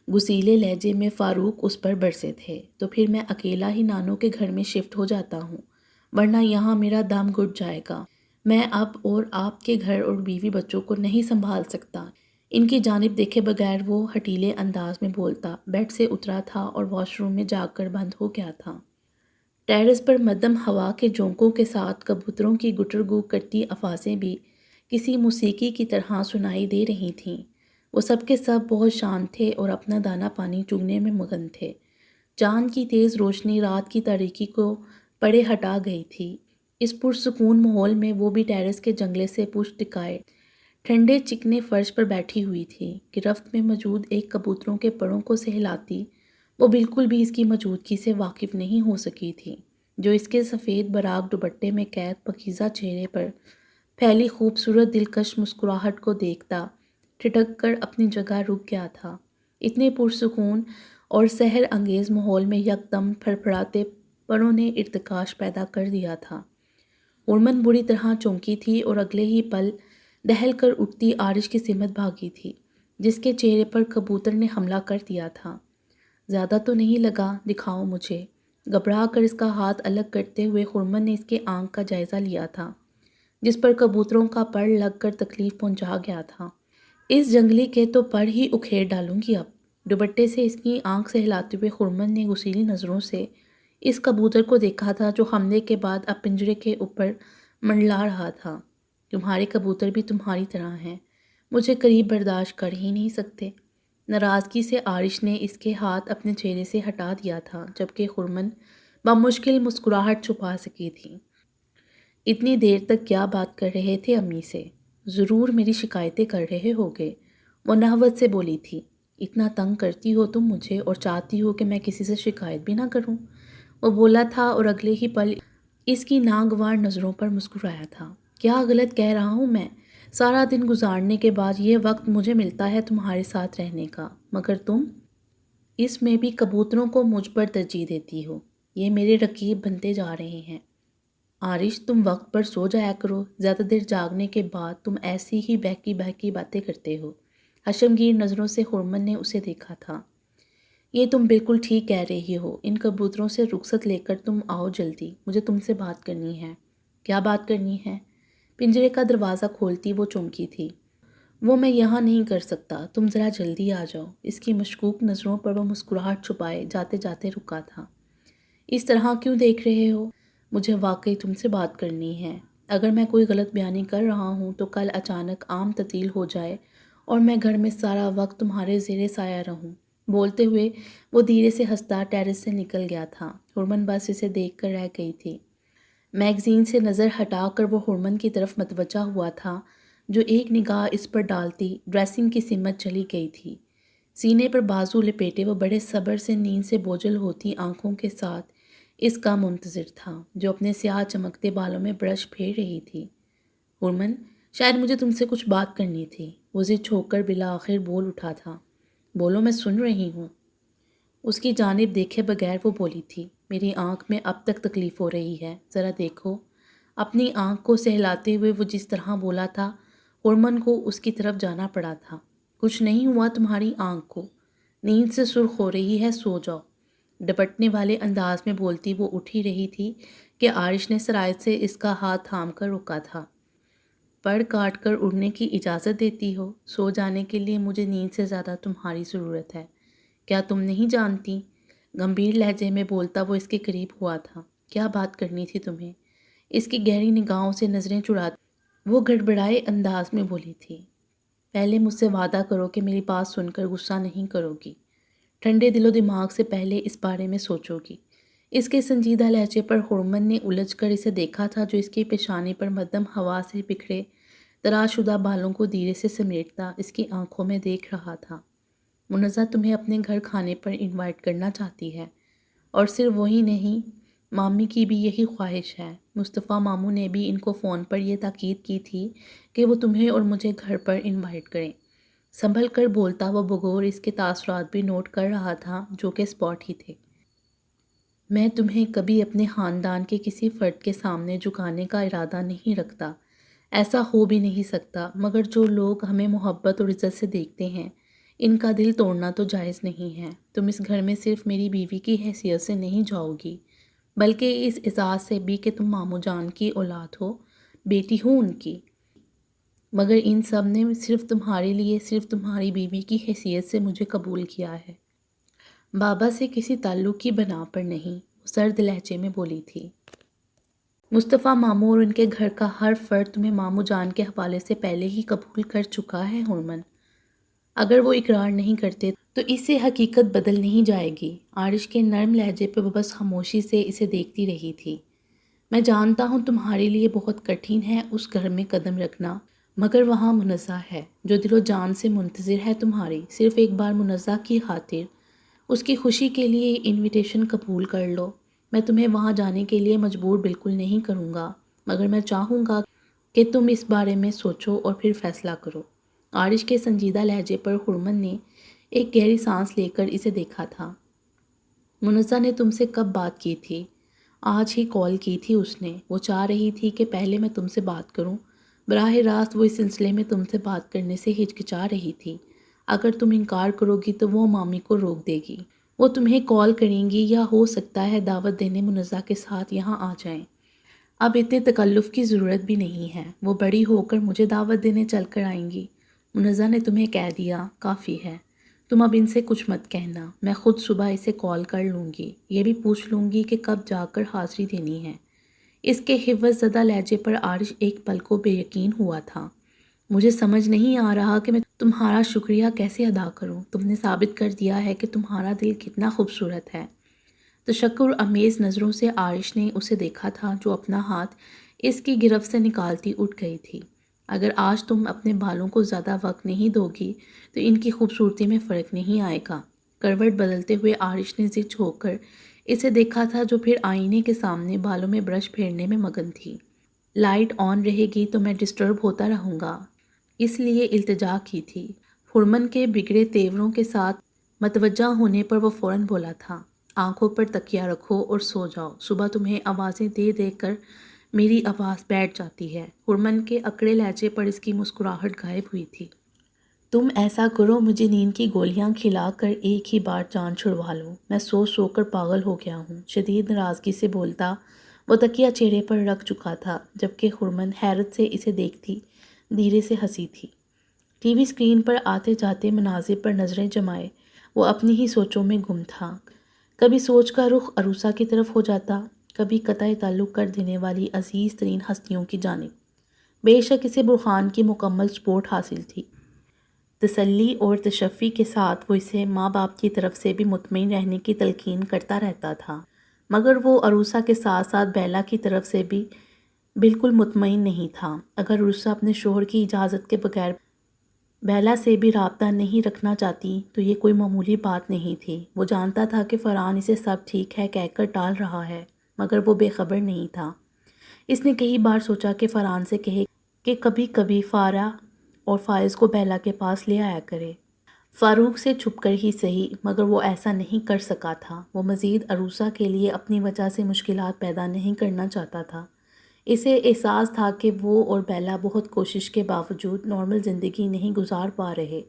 غصیلے لہجے میں فاروق اس پر برسے تھے۔ تو پھر میں اکیلا ہی نانوں کے گھر میں شفٹ ہو جاتا ہوں، ورنہ یہاں میرا دم گھٹ جائے گا۔ میں اب اور آپ کے گھر اور بیوی بچوں کو نہیں سنبھال سکتا۔ ان کی جانب دیکھے بغیر وہ ہٹیلے انداز میں بولتا بیڈ سے اترا تھا اور واش روم میں جا کر بند ہو گیا تھا۔ ٹیرس پر مدھم ہوا کے جھونکوں کے ساتھ کبوتروں کی گٹرگو کرتی آوازیں بھی کسی موسیقی کی طرح سنائی دے رہی تھیں۔ وہ سب کے سب بہت شانت تھے اور اپنا دانہ پانی چگنے میں مگن تھے۔ چاند کی تیز روشنی رات کی تاریکی کو پردے ہٹا گئی تھی۔ اس پرسکون ماحول میں وہ بھی ٹیرس کے جنگلے سے پشت ٹکائے ٹھنڈے چکنے فرش پر بیٹھی ہوئی تھی۔ گرفت میں موجود ایک کبوتروں کے پروں کو سہلاتی وہ بالکل بھی اس کی موجودگی سے واقف نہیں ہو سکی تھی، جو اس کے سفید براق دوپٹے میں قید پاکیزہ چہرے پر پھیلی خوبصورت دلکش مسکراہٹ کو دیکھتا ٹھٹک کر اپنی جگہ رک گیا تھا۔ اتنے پرسکون اور سحر انگیز ماحول میں یکدم پھڑپھڑاتے پروں نے ارتعاش پیدا کر دیا تھا۔ ارمن بری طرح چونکی تھی اور اگلے ہی پل دہل کر اٹھتی آرش کی سمت بھاگی تھی، جس کے چہرے پر کبوتر نے حملہ کر دیا تھا۔ زیادہ تو نہیں لگا، دکھاؤ مجھے۔ گھبرا کر اس کا ہاتھ الگ کرتے ہوئے خرمن نے اس کے آنکھ کا جائزہ لیا تھا، جس پر کبوتروں کا پر لگ کر تکلیف پہنچا گیا تھا۔ اس جنگلی کے تو پر ہی اکھیڑ ڈالوں گی اب۔ دوپٹے سے اس کی آنکھ سہلاتے ہوئے خرمن نے غصیلی نظروں سے اس کبوتر کو دیکھا تھا جو حملے کے بعد اب پنجرے کے اوپر منڈلا رہا تھا۔ تمہارے کبوتر بھی تمہاری طرح ہیں، مجھے قریب برداشت کر ہی نہیں سکتے۔ ناراضگی سے آرش نے اس کے ہاتھ اپنے چہرے سے ہٹا دیا تھا، جبکہ خرمن بمشکل مسکراہٹ چھپا سکی تھی۔ اتنی دیر تک کیا بات کر رہے تھے امی سے؟ ضرور میری شکایتیں کر رہے ہوگے، وہ نحوت سے بولی تھی۔ اتنا تنگ کرتی ہو تم مجھے اور چاہتی ہو کہ میں کسی سے شکایت بھی نہ کروں، وہ بولا تھا اور اگلے ہی پل اس کی ناگوار نظروں پر مسکرایا تھا۔ کیا غلط کہہ رہا ہوں میں؟ سارا دن گزارنے کے بعد یہ وقت مجھے ملتا ہے تمہارے ساتھ رہنے کا، مگر تم اس میں بھی کبوتروں کو مجھ پر ترجیح دیتی ہو۔ یہ میرے رقیب بنتے جا رہے ہیں۔ عارش، تم وقت پر سو جایا کرو، زیادہ دیر جاگنے کے بعد تم ایسی ہی بہکی بہکی باتیں کرتے ہو۔ حشمگیر نظروں سے ہرمن نے اسے دیکھا تھا۔ یہ تم بالکل ٹھیک کہہ رہی ہو، ان کبوتروں سے رخصت لے کر تم آؤ جلدی، مجھے تم سے بات کرنی ہے۔ کیا بات کرنی ہے؟ پنجرے کا دروازہ کھولتی وہ چونکی تھی۔ وہ میں یہاں نہیں کر سکتا، تم ذرا جلدی آ جاؤ۔ اس کی مشکوک نظروں پر وہ مسکراہٹ چھپائے جاتے جاتے رکا تھا۔ اس طرح کیوں دیکھ رہے ہو؟ مجھے واقعی تم سے بات کرنی ہے۔ اگر میں کوئی غلط بیانی کر رہا ہوں تو کل اچانک عام تعطیل ہو جائے اور میں گھر میں سارا وقت تمہارے زیر سایہ رہوں۔ بولتے ہوئے وہ دھیرے سے ہنستا ٹیرس سے نکل گیا تھا۔ ہرمن بس اسے دیکھ کر رہ گئی تھی۔ میگزین سے نظر ہٹا کر وہ ہرمن کی طرف متوجہ ہوا تھا، جو ایک نگاہ اس پر ڈالتی ڈریسنگ کی سمت چلی گئی تھی۔ سینے پر بازو لپیٹے وہ بڑے صبر سے نیند سے بوجھل ہوتی آنکھوں کے ساتھ اس کا منتظر تھا، جو اپنے سیاہ چمکتے بالوں میں برش پھیر رہی تھی۔ ہرمن، شاید مجھے تم سے کچھ بات کرنی تھی۔ وہ ضد چھوڑ کر بالآخر بول اٹھا تھا۔ بولو، میں سن رہی ہوں۔ اس کی جانب دیکھے بغیر وہ بولی تھی، میری آنکھ میں اب تک تکلیف ہو رہی ہے، ذرا دیکھو۔ اپنی آنکھ کو سہلاتے ہوئے وہ جس طرح بولا تھا، ہرمن کو اس کی طرف جانا پڑا تھا۔ کچھ نہیں ہوا تمہاری آنکھ کو، نیند سے سرخ ہو رہی ہے، سو جاؤ۔ ڈپٹنے والے انداز میں بولتی وہ اٹھ ہی رہی تھی کہ عارش نے سرایت سے اس کا ہاتھ تھام کر روکا تھا۔ پر کاٹ کر اڑنے کی اجازت دیتی ہو؟ سو جانے کے لیے مجھے نیند سے زیادہ تمہاری ضرورت ہے، کیا تم نہیں جانتی؟ گمبھیر لہجے میں بولتا وہ اس کے قریب ہوا تھا۔ کیا بات کرنی تھی تمہیں؟ اس کی گہری نگاہوں سے نظریں چراتی وہ گڑبڑائے انداز میں بولی تھی، پہلے مجھ سے وعدہ کرو کہ میری بات سن کر غصہ نہیں کرو گی، ٹھنڈے دل و دماغ سے پہلے اس بارے میں سوچو گی۔ اس کے سنجیدہ لہجے پر ہرمن نے الجھ کر اسے دیکھا تھا، جو اس کی پیشانی پر مدھم ہوا سے بکھرے تراش شدہ بالوں کو دھیرے سے سمیٹتا اس کی آنکھوں میں دیکھ رہا تھا۔ منزہ تمہیں اپنے گھر کھانے پر انوائٹ کرنا چاہتی ہے، اور صرف وہی نہیں، مامی کی بھی یہی خواہش ہے۔ مصطفیٰ ماموں نے بھی ان کو فون پر یہ تاکید کی تھی کہ وہ تمہیں اور مجھے گھر پر انوائٹ کریں۔ سنبھل کر بولتا وہ بغور اس کے تاثرات بھی نوٹ کر رہا تھا، جو کہ اسپاٹ ہی تھے۔ میں تمہیں کبھی اپنے خاندان کے کسی فرد کے سامنے جھکانے کا ارادہ نہیں رکھتا، ایسا ہو بھی نہیں سکتا، مگر جو لوگ ہمیں محبت اور عزت سے دیکھتے ہیں، ان کا دل توڑنا تو جائز نہیں ہے۔ تم اس گھر میں صرف میری بیوی کی حیثیت سے نہیں جاؤ گی، بلکہ اس اعزاز سے بھی کہ تم ماموں جان کی اولاد ہو، بیٹی ہو ان کی۔ مگر ان سب نے صرف تمہارے لیے، صرف تمہاری بیوی کی حیثیت سے مجھے قبول کیا ہے، بابا سے کسی تعلق کی بنا پر نہیں، وہ سرد لہجے میں بولی تھی۔ مصطفیٰ ماموں اور ان کے گھر کا ہر فرد تمہیں ماموں جان کے حوالے سے پہلے ہی قبول کر چکا ہے ہرمن۔ اگر وہ اقرار نہیں کرتے تو اس سے حقیقت بدل نہیں جائے گی۔ عارش کے نرم لہجے پہ وہ بس خاموشی سے اسے دیکھتی رہی تھی۔ میں جانتا ہوں تمہارے لیے بہت کٹھن ہے اس گھر میں قدم رکھنا، مگر وہاں منزہ ہے، جو دل و جان سے منتظر ہے تمہاری۔ صرف ایک بار منزہ کی خاطر، اس کی خوشی کے لیے انویٹیشن قبول کر لو۔ میں تمہیں وہاں جانے کے لیے مجبور بالکل نہیں کروں گا، مگر میں چاہوں گا کہ تم اس بارے میں سوچو اور پھر فیصلہ کرو۔ عارش کے سنجیدہ لہجے پر ہرمن نے ایک گہری سانس لے کر اسے دیکھا تھا۔ منزہ نے تم سے کب بات کی تھی؟ آج ہی کال کی تھی اس نے۔ وہ چاہ رہی تھی کہ پہلے میں تم سے بات کروں۔ براہ راست وہ اس سلسلے میں تم سے بات کرنے سے ہچکچا رہی تھی۔ اگر تم انکار کرو گی تو وہ مامی کو روک دے گی، وہ تمہیں کال کریں گی یا ہو سکتا ہے دعوت دینے منزہ کے ساتھ یہاں آ جائیں۔ اب اتنے تکلف کی ضرورت بھی نہیں ہے، وہ بڑی ہو کر مجھے دعوت دینے چل کر آئیں گی۔ منزہ نے تمہیں کہہ دیا، کافی ہے، تم اب ان سے کچھ مت کہنا، میں خود صبح اسے کال کر لوں گی، یہ بھی پوچھ لوں گی کہ کب جا کر حاضری دینی ہے۔ اس کے حوص زدہ لہجے پر عارش ایک پل کو بے یقین ہوا تھا۔ مجھے سمجھ نہیں آ رہا کہ میں تمہارا شکریہ کیسے ادا کروں، تم نے ثابت کر دیا ہے کہ تمہارا دل کتنا خوبصورت ہے۔ تشکر امیز نظروں سے عارش نے اسے دیکھا تھا، جو اپنا ہاتھ اس کی گرفت سے نکالتی اٹھ گئی تھی۔ اگر آج تم اپنے بالوں کو زیادہ وقت نہیں دو گی تو ان کی خوبصورتی میں فرق نہیں آئے گا۔ کروٹ بدلتے ہوئے عارش نے ضد ہو کر اسے دیکھا تھا جو پھر آئینے کے سامنے بالوں میں برش پھیرنے میں مگن تھی۔ لائٹ آن رہے گی تو میں ڈسٹرب ہوتا رہوں گا، اس لیے التجا کی تھی۔ ہرمن کے بگڑے تیوروں کے ساتھ متوجہ ہونے پر وہ فوراً بولا تھا، آنکھوں پر تکیہ رکھو اور سو جاؤ، صبح تمہیں آوازیں دے دے کر میری آواز بیٹھ جاتی ہے۔ ہرمن کے اکڑے لہجے پر اس کی مسکراہٹ غائب ہوئی تھی۔ تم ایسا کرو، مجھے نیند کی گولیاں کھلا کر ایک ہی بار جان چھڑوا لو، میں سو سو کر پاگل ہو گیا ہوں، شدید ناراضگی سے بولتا وہ تکیہ چہرے پر رکھ چکا تھا، جبکہ ہرمن حیرت سے اسے دیکھتی دھیرے سے ہنسی تھی۔ ٹی وی اسکرین پر آتے جاتے مناظر پر نظریں جمائے وہ اپنی ہی سوچوں میں گم تھا۔ کبھی سوچ کا رخ عروسہ کی طرف ہو جاتا، کبھی قطع تعلق کر دینے والی عزیز ترین ہستیوں کی جانب۔ بے شک اسے برہان کی مکمل سپورٹ حاصل تھی۔ تسلی اور تشفی کے ساتھ وہ اسے ماں باپ کی طرف سے بھی مطمئن رہنے کی تلقین کرتا رہتا تھا، مگر وہ عروسہ کے ساتھ ساتھ بیلا کی طرف سے بھی بالکل مطمئن نہیں تھا۔ اگر عروسہ اپنے شوہر کی اجازت کے بغیر بیلا سے بھی رابطہ نہیں رکھنا چاہتی تو یہ کوئی معمولی بات نہیں تھی۔ وہ جانتا تھا کہ فرحان اسے سب ٹھیک ہے کہہ کر ٹال رہا ہے، مگر وہ بے خبر نہیں تھا۔ اس نے کئی بار سوچا کہ فرحان سے کہے کہ کبھی کبھی فارا اور فائز کو بیلا کے پاس لے آیا کرے، فاروق سے چھپ کر ہی صحیح، مگر وہ ایسا نہیں کر سکا تھا۔ وہ مزید عروسہ کے لیے اپنی وجہ سے مشکلات پیدا نہیں کرنا چاہتا تھا۔ اسے احساس تھا کہ وہ اور بیلا بہت کوشش کے باوجود نارمل زندگی نہیں گزار پا رہے،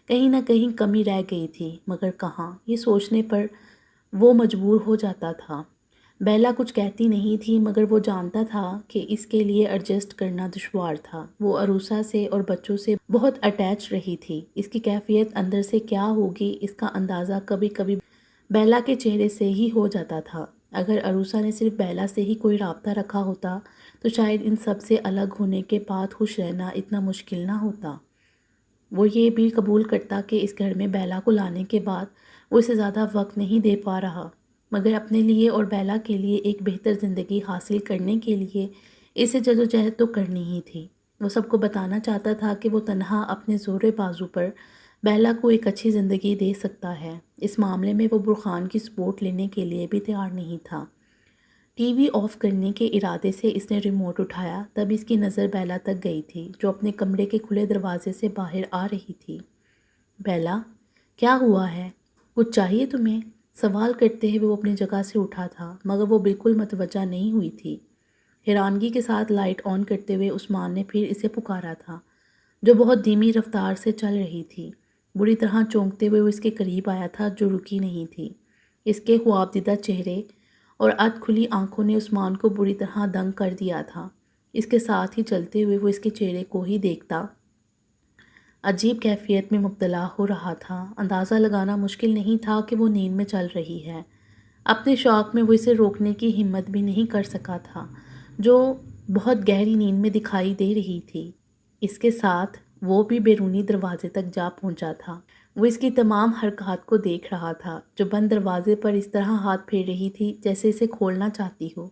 کہیں نہ کہیں کمی رہ گئی تھی، مگر کہاں؟ یہ سوچنے پر وہ مجبور ہو جاتا تھا۔ بیلا کچھ کہتی نہیں تھی، مگر وہ جانتا تھا کہ اس کے لیے ایڈجسٹ کرنا دشوار تھا۔ وہ عروسہ سے اور بچوں سے بہت اٹیچ رہی تھی۔ اس کی کیفیت اندر سے کیا ہوگی اس کا اندازہ کبھی کبھی بیلا کے چہرے سے ہی ہو جاتا تھا۔ اگر عروسہ نے صرف بیلا سے ہی کوئی رابطہ رکھا ہوتا تو شاید ان سب سے الگ ہونے کے بعد خوش رہنا اتنا مشکل نہ ہوتا۔ وہ یہ بھی قبول کرتا کہ اس گھر میں بیلا کو لانے کے بعد وہ اسے زیادہ وقت نہیں دے پا رہا، مگر اپنے لیے اور بیلا کے لیے ایک بہتر زندگی حاصل کرنے کے لیے اسے جدوجہد تو کرنی ہی تھی۔ وہ سب کو بتانا چاہتا تھا کہ وہ تنہا اپنے زور بازو پر بیلا کو ایک اچھی زندگی دے سکتا ہے۔ اس معاملے میں وہ برہان کی سپورٹ لینے کے لیے بھی تیار نہیں تھا۔ ٹی وی آف کرنے کے ارادے سے اس نے ریموٹ اٹھایا، تب اس کی نظر بیلا تک گئی تھی جو اپنے کمرے کے کھلے دروازے سے باہر آ رہی تھی۔ بیلا، کیا ہوا ہے؟ کچھ چاہیے تمہیں؟ سوال کرتے ہوئے وہ اپنی جگہ سے اٹھا تھا، مگر وہ بالکل متوجہ نہیں ہوئی تھی۔ حیرانگی کے ساتھ لائٹ آن کرتے ہوئے عثمان نے پھر اسے پکارا تھا، جو بہت دھیمی رفتار سے چل رہی تھی۔ بری طرح چونکتے ہوئے وہ اس کے قریب آیا تھا جو رکی نہیں تھی۔ اس کے خوابدیدہ چہرے اور اد کھلی آنکھوں نے عثمان کو بری طرح دنگ کر دیا تھا۔ اس کے ساتھ ہی چلتے ہوئے وہ اس کے چہرے کو ہی دیکھتا عجیب کیفیت میں مبتلا ہو رہا تھا۔ اندازہ لگانا مشکل نہیں تھا کہ وہ نیند میں چل رہی ہے۔ اپنے شوق میں وہ اسے روکنے کی ہمت بھی نہیں کر سکا تھا، جو بہت گہری نیند میں دکھائی دے رہی تھی۔ اس کے ساتھ وہ بھی بیرونی دروازے تک جا پہنچا تھا۔ وہ اس کی تمام حرکات کو دیکھ رہا تھا، جو بند دروازے پر اس طرح ہاتھ پھیر رہی تھی جیسے اسے کھولنا چاہتی ہو۔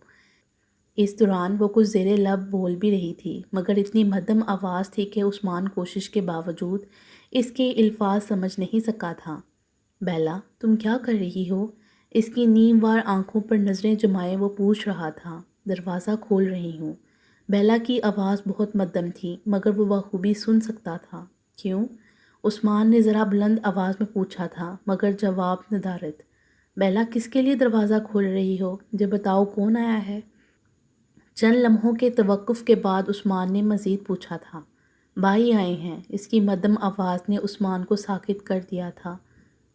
اس دوران وہ کچھ زیر لب بول بھی رہی تھی، مگر اتنی مدھم آواز تھی کہ عثمان کوشش کے باوجود اس کے الفاظ سمجھ نہیں سکا تھا۔ بیلا، تم کیا کر رہی ہو؟ اس کی نیم وار آنکھوں پر نظریں جمائے وہ پوچھ رہا تھا۔ دروازہ کھول رہی ہوں۔ بیلا کی آواز بہت مدھم تھی، مگر وہ بخوبی سن سکتا تھا۔ کیوں؟ عثمان نے ذرا بلند آواز میں پوچھا تھا، مگر جواب ندارد۔ بیلا، کس کے لیے دروازہ کھول رہی ہو؟ مجھے بتاؤ کون آیا ہے؟ چند لمحوں کے توقف کے بعد عثمان نے مزید پوچھا تھا۔ بھائی آئے ہیں۔ اس کی مدھم آواز نے عثمان کو ساکت کر دیا تھا۔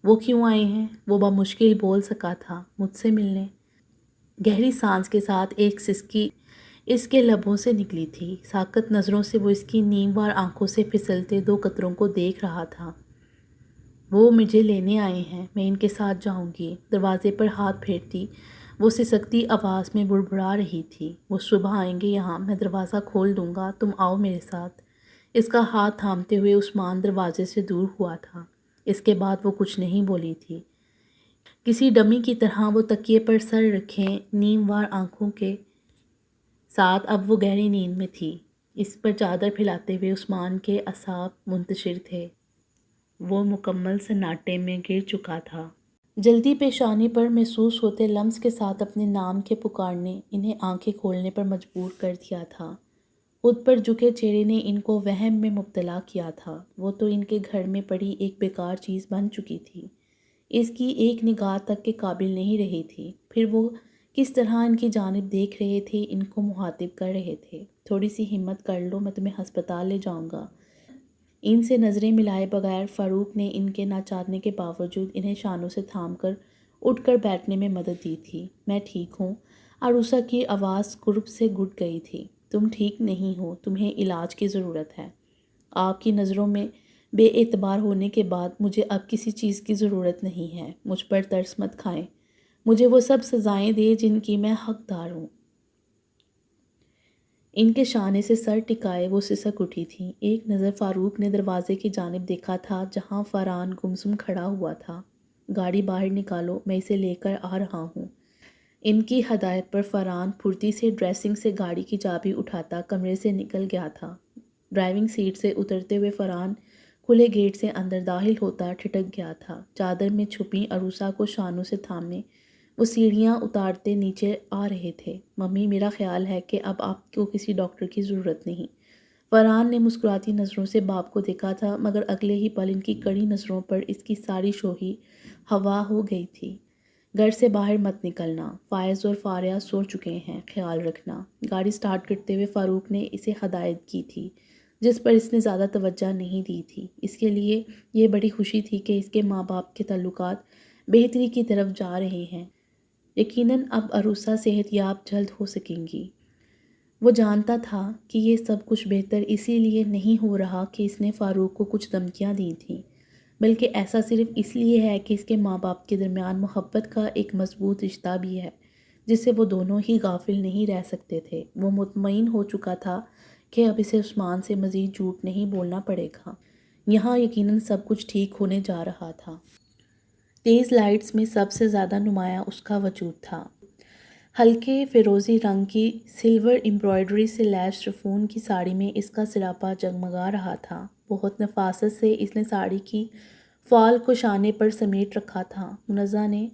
وہ کیوں آئے ہیں؟ وہ بمشکل بول سکا تھا۔ مجھ سے ملنے۔ گہری سانس کے ساتھ ایک سسکی اس کے لبوں سے نکلی تھی۔ ساکت نظروں سے وہ اس کی نیم وار آنکھوں سے پھسلتے دو قطروں کو دیکھ رہا تھا۔ وہ مجھے لینے آئے ہیں، میں ان کے ساتھ جاؤں گی۔ دروازے پر ہاتھ پھیرتی وہ سسکتی آواز میں بڑبڑا رہی تھی۔ وہ صبح آئیں گے یہاں، میں دروازہ کھول دوں گا، تم آؤ میرے ساتھ۔ اس کا ہاتھ تھامتے ہوئے عثمان دروازے سے دور ہوا تھا۔ اس کے بعد وہ کچھ نہیں بولی تھی۔ کسی ڈمی کی طرح وہ تکیے پر سر رکھے نیم وار آنکھوں کے ساتھ اب وہ گہری نیند میں تھی۔ اس پر چادر پھیلاتے ہوئے عثمان کے اعصاب منتشر تھے۔ وہ مکمل سناٹے میں گر چکا تھا۔ جلدی پیشانی پر محسوس ہوتے لمس کے ساتھ اپنے نام کے پکارنے انہیں آنکھیں کھولنے پر مجبور کر دیا تھا۔ خود پر جھکے چہرے نے ان کو وہم میں مبتلا کیا تھا۔ وہ تو ان کے گھر میں پڑی ایک بیکار چیز بن چکی تھی، اس کی ایک نگاہ تک کے قابل نہیں رہی تھی۔ پھر وہ کس طرح ان کی جانب دیکھ رہے تھے، ان کو مخاطب کر رہے تھے۔ تھوڑی سی ہمت کر لو، میں تمہیں ہسپتال لے جاؤں گا۔ ان سے نظریں ملائے بغیر فاروق نے ان کے نہ چاہنے کے باوجود انہیں شانوں سے تھام کر اٹھ کر بیٹھنے میں مدد دی تھی۔ میں ٹھیک ہوں۔ عروسہ کی آواز قرب سے گھٹ گئی تھی۔ تم ٹھیک نہیں ہو، تمہیں علاج کی ضرورت ہے۔ آپ کی نظروں میں بے اعتبار ہونے کے بعد مجھے اب کسی چیز کی ضرورت نہیں ہے۔ مجھ پر ترس مت کھائیں، مجھے وہ سب سزائیں دے جن کی میں حقدار ہوں۔ ان کے شانے سے سر ٹکائے وہ سسک اٹھی تھی۔ ایک نظر فاروق نے دروازے کی جانب دیکھا تھا جہاں فرحان گمسم کھڑا ہوا تھا۔ گاڑی باہر نکالو، میں اسے لے کر آ رہا ہوں۔ ان کی ہدایت پر فرحان پھرتی سے ڈریسنگ سے گاڑی کی چابی اٹھاتا کمرے سے نکل گیا تھا۔ ڈرائیونگ سیٹ سے اترتے ہوئے فرحان کھلے گیٹ سے اندر داخل ہوتا ٹھٹک گیا تھا۔ چادر میں چھپی عروسہ کو شانوں سے تھامے وہ سیڑھیاں اتارتے نیچے آ رہے تھے۔ ممی، میرا خیال ہے کہ اب آپ کو کسی ڈاکٹر کی ضرورت نہیں۔ فرحان نے مسکراتی نظروں سے باپ کو دیکھا تھا، مگر اگلے ہی پل ان کی کڑی نظروں پر اس کی ساری شوخی ہوا ہو گئی تھی۔ گھر سے باہر مت نکلنا، فائز اور فاریہ سو چکے ہیں، خیال رکھنا۔ گاڑی سٹارٹ کرتے ہوئے فاروق نے اسے ہدایت کی تھی، جس پر اس نے زیادہ توجہ نہیں دی تھی۔ اس کے لیے یہ بڑی خوشی تھی کہ اس کے ماں باپ کے تعلقات بہتری کی طرف جا رہے ہیں۔ یقیناً اب عروسہ صحت یاب جلد ہو سکیں گی۔ وہ جانتا تھا کہ یہ سب کچھ بہتر اسی لیے نہیں ہو رہا کہ اس نے فاروق کو کچھ دھمکیاں دی تھیں، بلکہ ایسا صرف اس لیے ہے کہ اس کے ماں باپ کے درمیان محبت کا ایک مضبوط رشتہ بھی ہے جس سے وہ دونوں ہی غافل نہیں رہ سکتے تھے۔ وہ مطمئن ہو چکا تھا کہ اب اسے عثمان سے مزید جھوٹ نہیں بولنا پڑے گا۔ یہاں یقیناً سب کچھ ٹھیک ہونے جا رہا تھا۔ تیز لائٹس میں سب سے زیادہ نمایاں اس کا وجود تھا۔ ہلکے فیروزی رنگ کی سلور امبرائڈری سے لیس شفون کی ساڑی میں اس کا سراپا جگمگا رہا تھا۔ بہت نفاست سے اس نے ساڑی کی فال کو شانے پر سمیٹ رکھا تھا۔ منزہ نے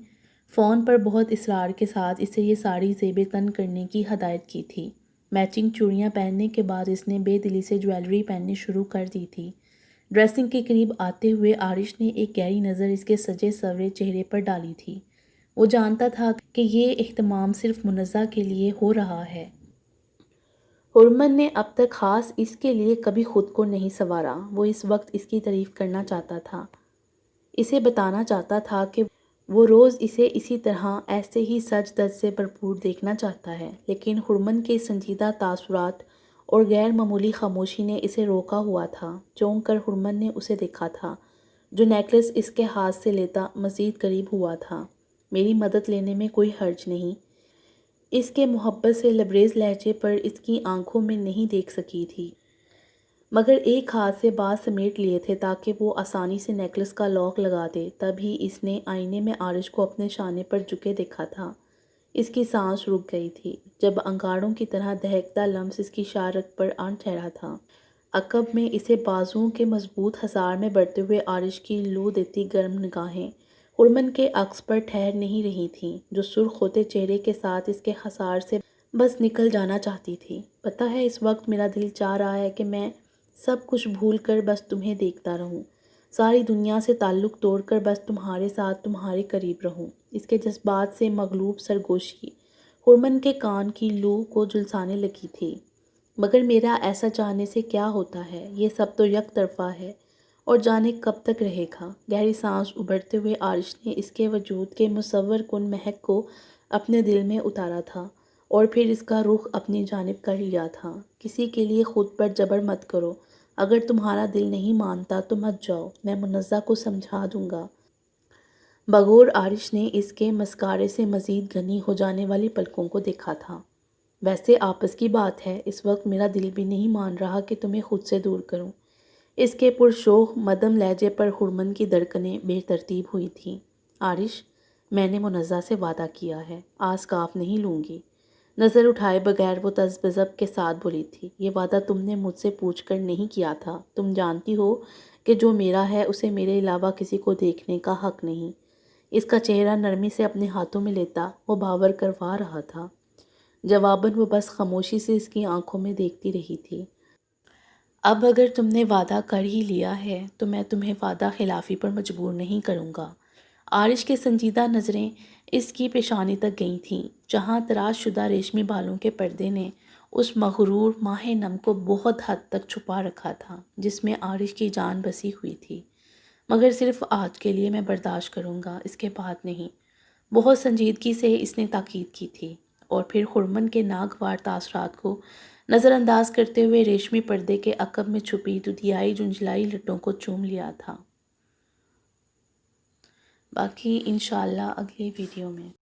فون پر بہت اصرار کے ساتھ اسے یہ ساڑی زیب تن کرنے کی ہدایت کی تھی۔ میچنگ چوڑیاں پہننے کے بعد اس نے بے دلی سے جویلری پہننی شروع کر دی تھی۔ ڈریسنگ کے قریب آتے ہوئے عارش نے ایک گہری نظر اس کے سجے سورے چہرے پر ڈالی تھی۔ وہ جانتا تھا کہ یہ اہتمام صرف منزہ کے لیے ہو رہا ہے۔ حرمن نے اب تک خاص اس کے لیے کبھی خود کو نہیں سنوارا۔ وہ اس وقت اس کی تعریف کرنا چاہتا تھا، اسے بتانا چاہتا تھا کہ وہ روز اسے اسی طرح ایسے ہی سج دج سے بھرپور دیکھنا چاہتا ہے، لیکن حرمن کے سنجیدہ تاثرات اور غیر معمولی خاموشی نے اسے روکا ہوا تھا۔ چونک کر حرمن نے اسے دیکھا تھا جو نیکلس اس کے ہاتھ سے لیتا مزید قریب ہوا تھا۔ میری مدد لینے میں کوئی حرج نہیں، اس کے محبت سے لبریز لہجے پر اس کی آنکھوں میں نہیں دیکھ سکی تھی، مگر ایک ہاتھ سے باز سمیٹ لیے تھے تاکہ وہ آسانی سے نیکلس کا لاک لگا دے۔ تب ہی اس نے آئینے میں عارش کو اپنے شانے پر جھکے دیکھا تھا۔ اس کی سانس رک گئی تھی جب انگاروں کی طرح دہکتا لمس اس کی شارک پر آن ٹھہرا تھا۔ عقب میں اسے بازوؤں کے مضبوط حصار میں بڑھتے ہوئے عارش کی لو دیتی گرم نگاہیں حرمن کے عکس پر ٹھہر نہیں رہی تھیں، جو سرخ ہوتے چہرے کے ساتھ اس کے حصار سے بس نکل جانا چاہتی تھی۔ پتہ ہے اس وقت میرا دل چاہ رہا ہے کہ میں سب کچھ بھول کر بس تمہیں دیکھتا رہوں، ساری دنیا سے تعلق توڑ کر بس تمہارے ساتھ تمہارے قریب رہوں۔ اس کے جذبات سے مغلوب سرگوشی حرمن کے کان کی لو کو جھلسانے لگی تھی۔ مگر میرا ایسا چاہنے سے کیا ہوتا ہے؟ یہ سب تو یک طرفہ ہے اور جانے کب تک رہے گا۔ گہری سانس ابھرتے ہوئے عارش نے اس کے وجود کے مصور کن مہک کو اپنے دل میں اتارا تھا اور پھر اس کا رخ اپنی جانب کر لیا تھا۔ کسی کے لیے خود پر جبر مت کرو، اگر تمہارا دل نہیں مانتا تو مت جاؤ، میں منزہ کو سمجھا دوں گا۔ بغور عارش نے اس کے مسکارے سے مزید گھنی ہو جانے والی پلکوں کو دیکھا تھا۔ ویسے آپس کی بات ہے، اس وقت میرا دل بھی نہیں مان رہا کہ تمہیں خود سے دور کروں۔ اس کے پرشوق مدم لہجے پر حرمن کی دھڑکنیں بے ترتیب ہوئی تھیں۔ عارش، میں نے منزہ سے وعدہ کیا ہے، آس کاف نہیں لوں گی۔ نظر اٹھائے بغیر وہ تذبذب کے ساتھ بولی تھی۔ یہ وعدہ تم نے مجھ سے پوچھ کر نہیں کیا تھا۔ تم جانتی ہو کہ جو میرا ہے اسے میرے علاوہ کسی کو دیکھنے کا حق نہیں۔ اس کا چہرہ نرمی سے اپنے ہاتھوں میں لیتا وہ باور کروا رہا تھا۔ جواباً وہ بس خاموشی سے اس کی آنکھوں میں دیکھتی رہی تھی۔ اب اگر تم نے وعدہ کر ہی لیا ہے تو میں تمہیں وعدہ خلافی پر مجبور نہیں کروں گا۔ عارش کے سنجیدہ نظریں اس کی پیشانی تک گئی تھیں، جہاں تراش شدہ ریشمی بالوں کے پردے نے اس مغرور ماہ نم کو بہت حد تک چھپا رکھا تھا جس میں عارش کی جان بسی ہوئی تھی۔ مگر صرف آج کے لیے میں برداشت کروں گا، اس کے بعد نہیں۔ بہت سنجیدگی سے اس نے تاکید کی تھی، اور پھر خرمن کے ناگوار تاثرات کو نظر انداز کرتے ہوئے ریشمی پردے کے عقب میں چھپی دودھیائی جنجلائی لٹوں کو چوم لیا تھا۔ باقی انشاءاللہ اگلی ویڈیو میں۔